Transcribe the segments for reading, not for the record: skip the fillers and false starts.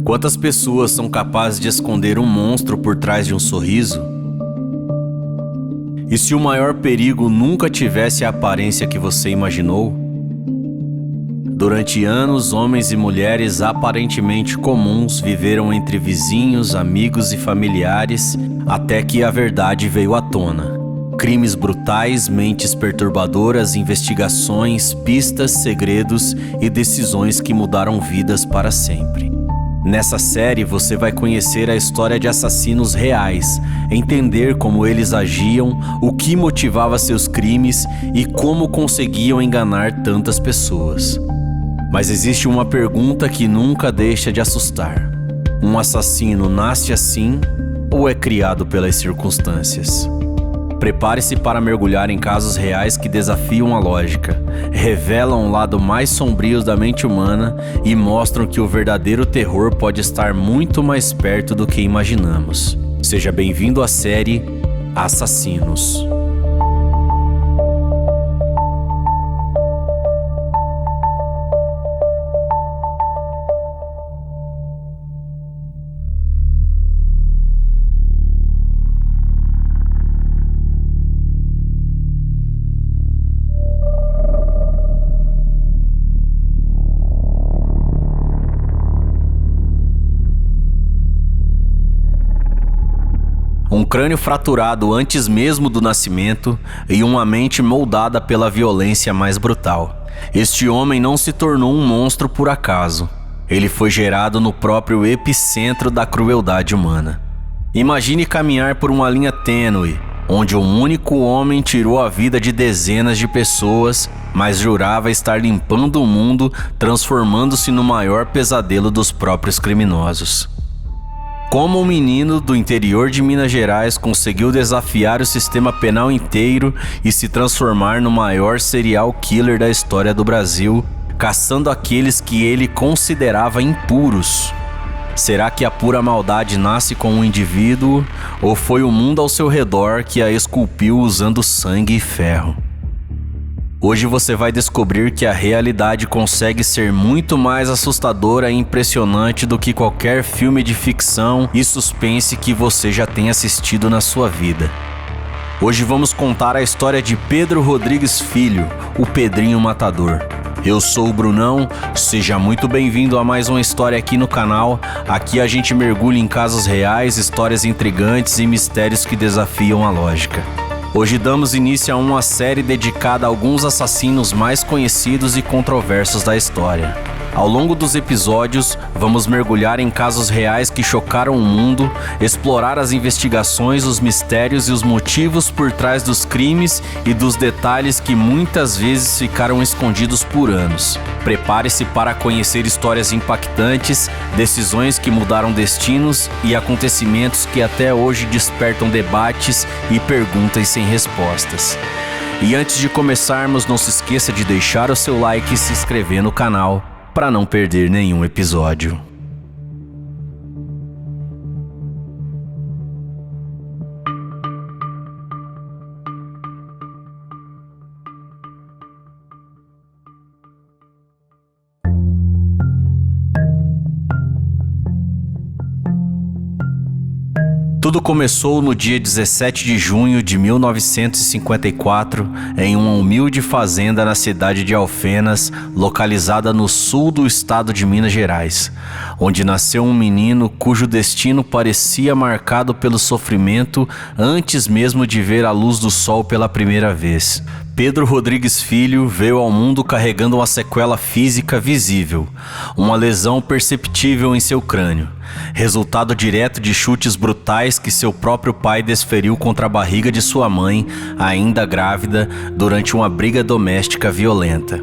Quantas pessoas são capazes de esconder um monstro por trás de um sorriso? E se o maior perigo nunca tivesse a aparência que você imaginou? Durante anos, homens e mulheres aparentemente comuns viveram entre vizinhos, amigos e familiares, até que a verdade veio à tona. Crimes brutais, mentes perturbadoras, investigações, pistas, segredos e decisões que mudaram vidas para sempre. Nessa série você vai conhecer a história de assassinos reais, entender como eles agiam, o que motivava seus crimes e como conseguiam enganar tantas pessoas. Mas existe uma pergunta que nunca deixa de assustar. Um assassino nasce assim ou é criado pelas circunstâncias? Prepare-se para mergulhar em casos reais que desafiam a lógica, revelam o lado mais sombrio da mente humana e mostram que o verdadeiro terror pode estar muito mais perto do que imaginamos. Seja bem-vindo à série Assassinos. Um crânio fraturado antes mesmo do nascimento e uma mente moldada pela violência mais brutal. Este homem não se tornou um monstro por acaso. Ele foi gerado no próprio epicentro da crueldade humana. Imagine caminhar por uma linha tênue, onde um único homem tirou a vida de dezenas de pessoas, mas jurava estar limpando o mundo, transformando-se no maior pesadelo dos próprios criminosos. Como um menino do interior de Minas Gerais conseguiu desafiar o sistema penal inteiro e se transformar no maior serial killer da história do Brasil, caçando aqueles que ele considerava impuros? Será que a pura maldade nasce com um indivíduo ou foi o mundo ao seu redor que a esculpiu usando sangue e ferro? Hoje você vai descobrir que a realidade consegue ser muito mais assustadora e impressionante do que qualquer filme de ficção e suspense que você já tenha assistido na sua vida. Hoje vamos contar a história de Pedro Rodrigues Filho, o Pedrinho Matador. Eu sou o Brunão, seja muito bem-vindo a mais uma história aqui no canal. Aqui a gente mergulha em casos reais, histórias intrigantes e mistérios que desafiam a lógica. Hoje damos início a uma série dedicada a alguns assassinos mais conhecidos e controversos da história. Ao longo dos episódios, vamos mergulhar em casos reais que chocaram o mundo, explorar as investigações, os mistérios e os motivos por trás dos crimes e dos detalhes que muitas vezes ficaram escondidos por anos. Prepare-se para conhecer histórias impactantes, decisões que mudaram destinos e acontecimentos que até hoje despertam debates e perguntas sem respostas. E antes de começarmos, não se esqueça de deixar o seu like e se inscrever no canal para não perder nenhum episódio. Tudo começou no dia 17 de junho de 1954, em uma humilde fazenda na cidade de Alfenas, localizada no sul do estado de Minas Gerais, onde nasceu um menino cujo destino parecia marcado pelo sofrimento antes mesmo de ver a luz do sol pela primeira vez. Pedro Rodrigues Filho veio ao mundo carregando uma sequela física visível, uma lesão perceptível em seu crânio, resultado direto de chutes brutais que seu próprio pai desferiu contra a barriga de sua mãe, ainda grávida, durante uma briga doméstica violenta.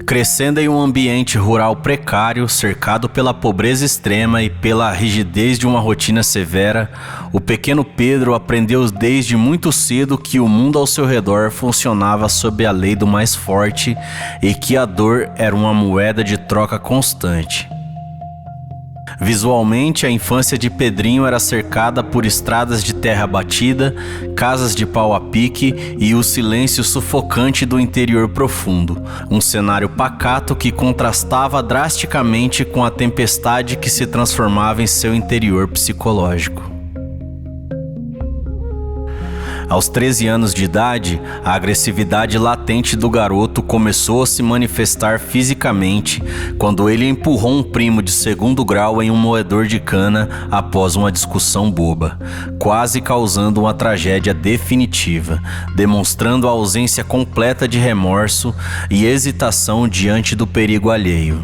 Crescendo em um ambiente rural precário, cercado pela pobreza extrema e pela rigidez de uma rotina severa, o pequeno Pedro aprendeu desde muito cedo que o mundo ao seu redor funcionava sob a lei do mais forte e que a dor era uma moeda de troca constante. Visualmente, a infância de Pedrinho era cercada por estradas de terra batida, casas de pau a pique e o silêncio sufocante do interior profundo. Um cenário pacato que contrastava drasticamente com a tempestade que se transformava em seu interior psicológico. Aos 13 anos de idade, a agressividade latente do garoto começou a se manifestar fisicamente quando ele empurrou um primo de segundo grau em um moedor de cana após uma discussão boba, quase causando uma tragédia definitiva, demonstrando a ausência completa de remorso e hesitação diante do perigo alheio.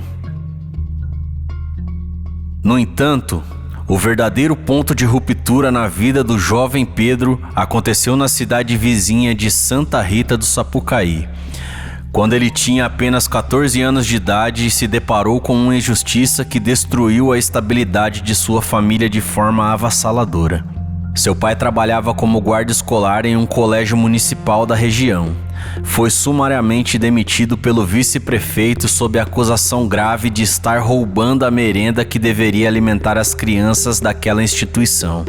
No entanto, o verdadeiro ponto de ruptura na vida do jovem Pedro aconteceu na cidade vizinha de Santa Rita do Sapucaí, quando ele tinha apenas 14 anos de idade e se deparou com uma injustiça que destruiu a estabilidade de sua família de forma avassaladora. Seu pai trabalhava como guarda escolar em um colégio municipal da região. Foi sumariamente demitido pelo vice-prefeito sob acusação grave de estar roubando a merenda que deveria alimentar as crianças daquela instituição.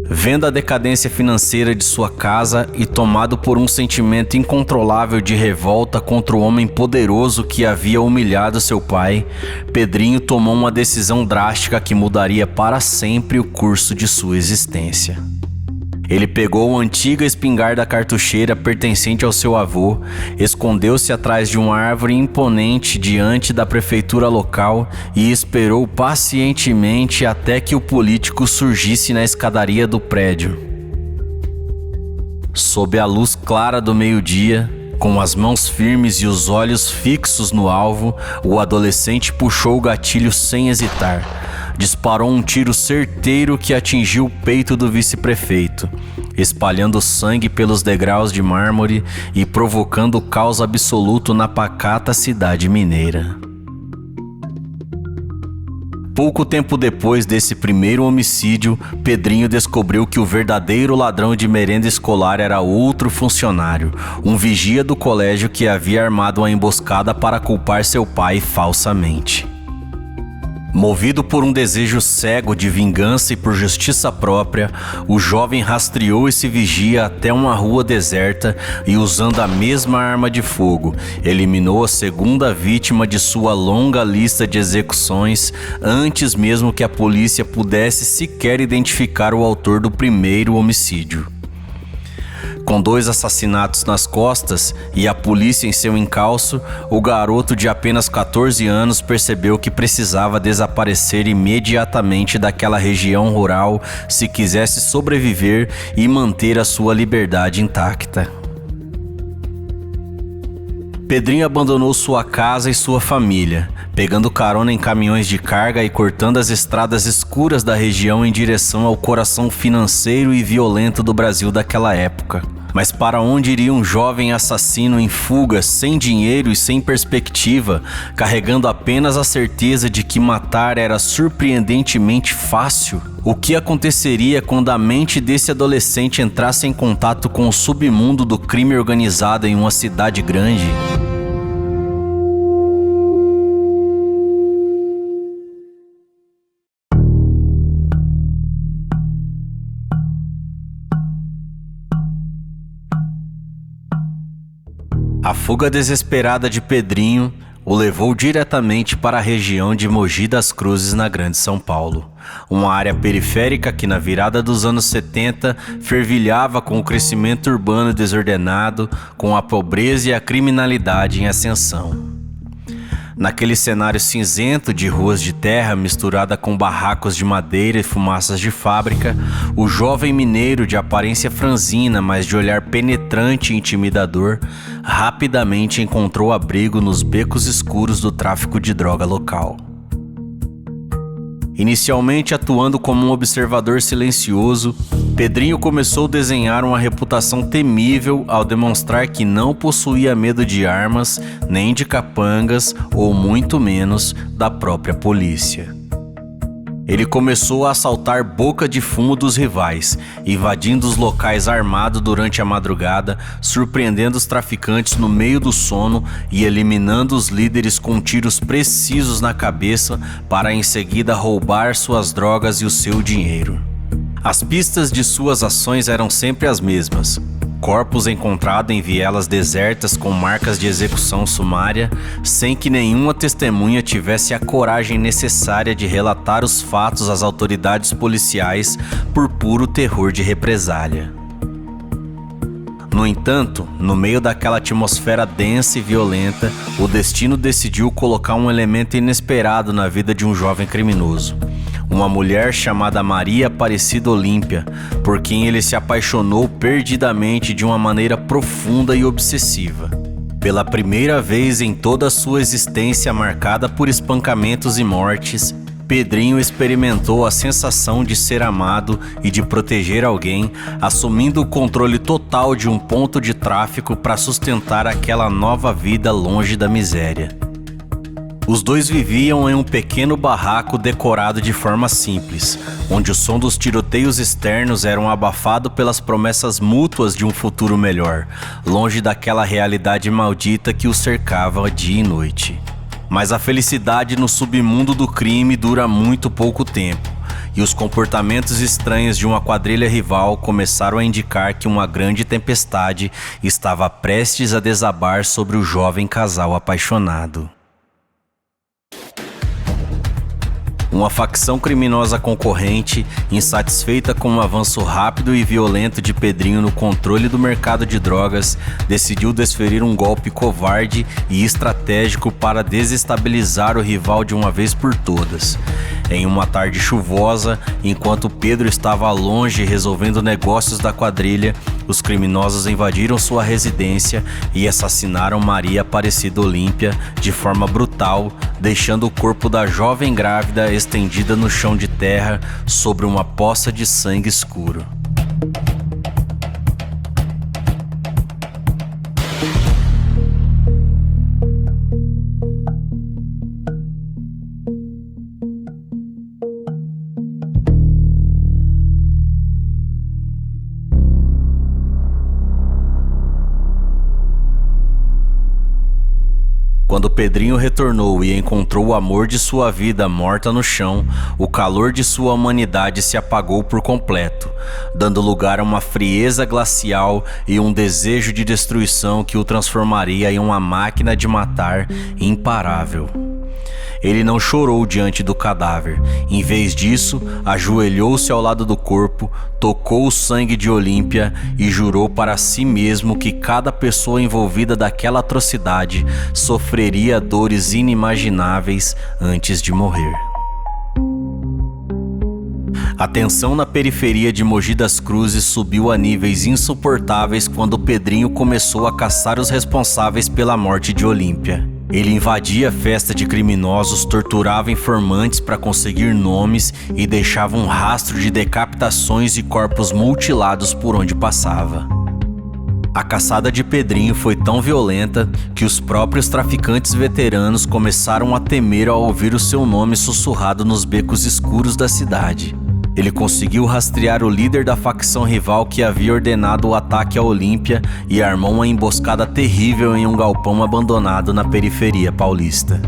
Vendo a decadência financeira de sua casa e tomado por um sentimento incontrolável de revolta contra o homem poderoso que havia humilhado seu pai, Pedrinho tomou uma decisão drástica que mudaria para sempre o curso de sua existência. Ele pegou uma antiga espingarda cartucheira pertencente ao seu avô, escondeu-se atrás de uma árvore imponente diante da prefeitura local e esperou pacientemente até que o político surgisse na escadaria do prédio. Sob a luz clara do meio-dia, com as mãos firmes e os olhos fixos no alvo, o adolescente puxou o gatilho sem hesitar. Disparou um tiro certeiro que atingiu o peito do vice-prefeito, espalhando sangue pelos degraus de mármore e provocando caos absoluto na pacata cidade mineira. Pouco tempo depois desse primeiro homicídio, Pedrinho descobriu que o verdadeiro ladrão de merenda escolar era outro funcionário, um vigia do colégio que havia armado uma emboscada para culpar seu pai falsamente. Movido por um desejo cego de vingança e por justiça própria, o jovem rastreou esse vigia até uma rua deserta e, usando a mesma arma de fogo, eliminou a segunda vítima de sua longa lista de execuções antes mesmo que a polícia pudesse sequer identificar o autor do primeiro homicídio. Com 2 assassinatos nas costas e a polícia em seu encalço, o garoto de apenas 14 anos percebeu que precisava desaparecer imediatamente daquela região rural se quisesse sobreviver e manter a sua liberdade intacta. Pedrinho abandonou sua casa e sua família, pegando carona em caminhões de carga e cortando as estradas escuras da região em direção ao coração financeiro e violento do Brasil daquela época. Mas para onde iria um jovem assassino em fuga, sem dinheiro e sem perspectiva, carregando apenas a certeza de que matar era surpreendentemente fácil? O que aconteceria quando a mente desse adolescente entrasse em contato com o submundo do crime organizado em uma cidade grande? A fuga desesperada de Pedrinho o levou diretamente para a região de Mogi das Cruzes, na Grande São Paulo, uma área periférica que na virada dos anos 70 fervilhava com o crescimento urbano desordenado, com a pobreza e a criminalidade em ascensão. Naquele cenário cinzento de ruas de terra misturada com barracos de madeira e fumaças de fábrica, o jovem mineiro de aparência franzina, mas de olhar penetrante e intimidador, rapidamente encontrou abrigo nos becos escuros do tráfico de droga local. Inicialmente atuando como um observador silencioso, Pedrinho começou a desenhar uma reputação temível ao demonstrar que não possuía medo de armas, nem de capangas ou muito menos da própria polícia. Ele começou a assaltar boca de fumo dos rivais, invadindo os locais armado durante a madrugada, surpreendendo os traficantes no meio do sono e eliminando os líderes com tiros precisos na cabeça para em seguida roubar suas drogas e o seu dinheiro. As pistas de suas ações eram sempre as mesmas. Corpos encontrados em vielas desertas com marcas de execução sumária, sem que nenhuma testemunha tivesse a coragem necessária de relatar os fatos às autoridades policiais por puro terror de represália. No entanto, no meio daquela atmosfera densa e violenta, o destino decidiu colocar um elemento inesperado na vida de um jovem criminoso. Uma mulher chamada Maria Aparecida Olímpia, por quem ele se apaixonou perdidamente de uma maneira profunda e obsessiva. Pela primeira vez em toda a sua existência marcada por espancamentos e mortes, Pedrinho experimentou a sensação de ser amado e de proteger alguém, assumindo o controle total de um ponto de tráfico para sustentar aquela nova vida longe da miséria. Os dois viviam em um pequeno barraco decorado de forma simples, onde o som dos tiroteios externos eram abafado pelas promessas mútuas de um futuro melhor, longe daquela realidade maldita que os cercava dia e noite. Mas a felicidade no submundo do crime dura muito pouco tempo, e os comportamentos estranhos de uma quadrilha rival começaram a indicar que uma grande tempestade estava prestes a desabar sobre o jovem casal apaixonado. Uma facção criminosa concorrente, insatisfeita com o avanço rápido e violento de Pedrinho no controle do mercado de drogas, decidiu desferir um golpe covarde e estratégico para desestabilizar o rival de uma vez por todas. Em uma tarde chuvosa, enquanto Pedro estava longe resolvendo negócios da quadrilha, os criminosos invadiram sua residência e assassinaram Maria Aparecida Olímpia de forma brutal, deixando o corpo da jovem grávida estendida no chão de terra sobre uma poça de sangue escuro. Quando Pedrinho retornou e encontrou o amor de sua vida morta no chão, o calor de sua humanidade se apagou por completo, dando lugar a uma frieza glacial e um desejo de destruição que o transformaria em uma máquina de matar imparável. Ele não chorou diante do cadáver. Em vez disso, ajoelhou-se ao lado do corpo, tocou o sangue de Olímpia e jurou para si mesmo que cada pessoa envolvida daquela atrocidade sofreria dores inimagináveis antes de morrer. A tensão na periferia de Mogi das Cruzes subiu a níveis insuportáveis quando Pedrinho começou a caçar os responsáveis pela morte de Olímpia. Ele invadia a festa de criminosos, torturava informantes para conseguir nomes e deixava um rastro de decapitações e corpos mutilados por onde passava. A caçada de Pedrinho foi tão violenta que os próprios traficantes veteranos começaram a temer ao ouvir o seu nome sussurrado nos becos escuros da cidade. Ele conseguiu rastrear o líder da facção rival que havia ordenado o ataque à Olímpia e armou uma emboscada terrível em um galpão abandonado na periferia paulista.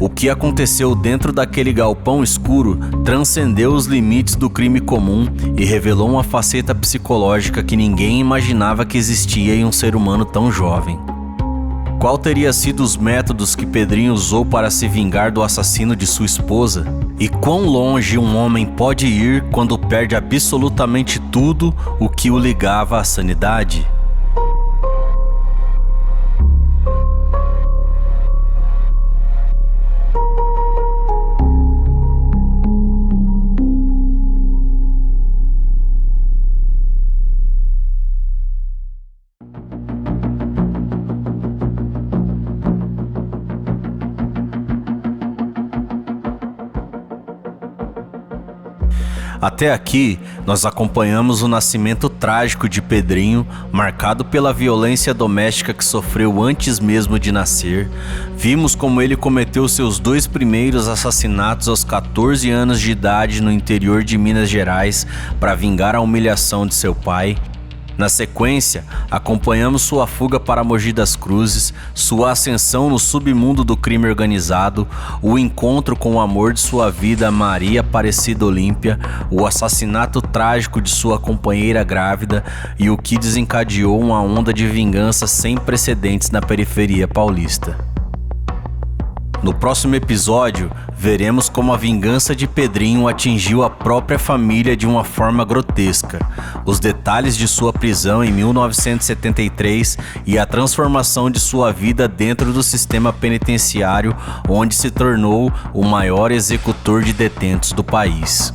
O que aconteceu dentro daquele galpão escuro transcendeu os limites do crime comum e revelou uma faceta psicológica que ninguém imaginava que existia em um ser humano tão jovem. Qual teria sido os métodos que Pedrinho usou para se vingar do assassino de sua esposa? E quão longe um homem pode ir quando perde absolutamente tudo o que o ligava à sanidade? Até aqui, nós acompanhamos o nascimento trágico de Pedrinho, marcado pela violência doméstica que sofreu antes mesmo de nascer. Vimos como ele cometeu seus 2 primeiros assassinatos aos 14 anos de idade no interior de Minas Gerais para vingar a humilhação de seu pai. Na sequência, acompanhamos sua fuga para Mogi das Cruzes, sua ascensão no submundo do crime organizado, o encontro com o amor de sua vida, Maria Aparecida Olímpia, o assassinato trágico de sua companheira grávida e o que desencadeou uma onda de vingança sem precedentes na periferia paulista. No próximo episódio, veremos como a vingança de Pedrinho atingiu a própria família de uma forma grotesca, os detalhes de sua prisão em 1973 e a transformação de sua vida dentro do sistema penitenciário, onde se tornou o maior executor de detentos do país.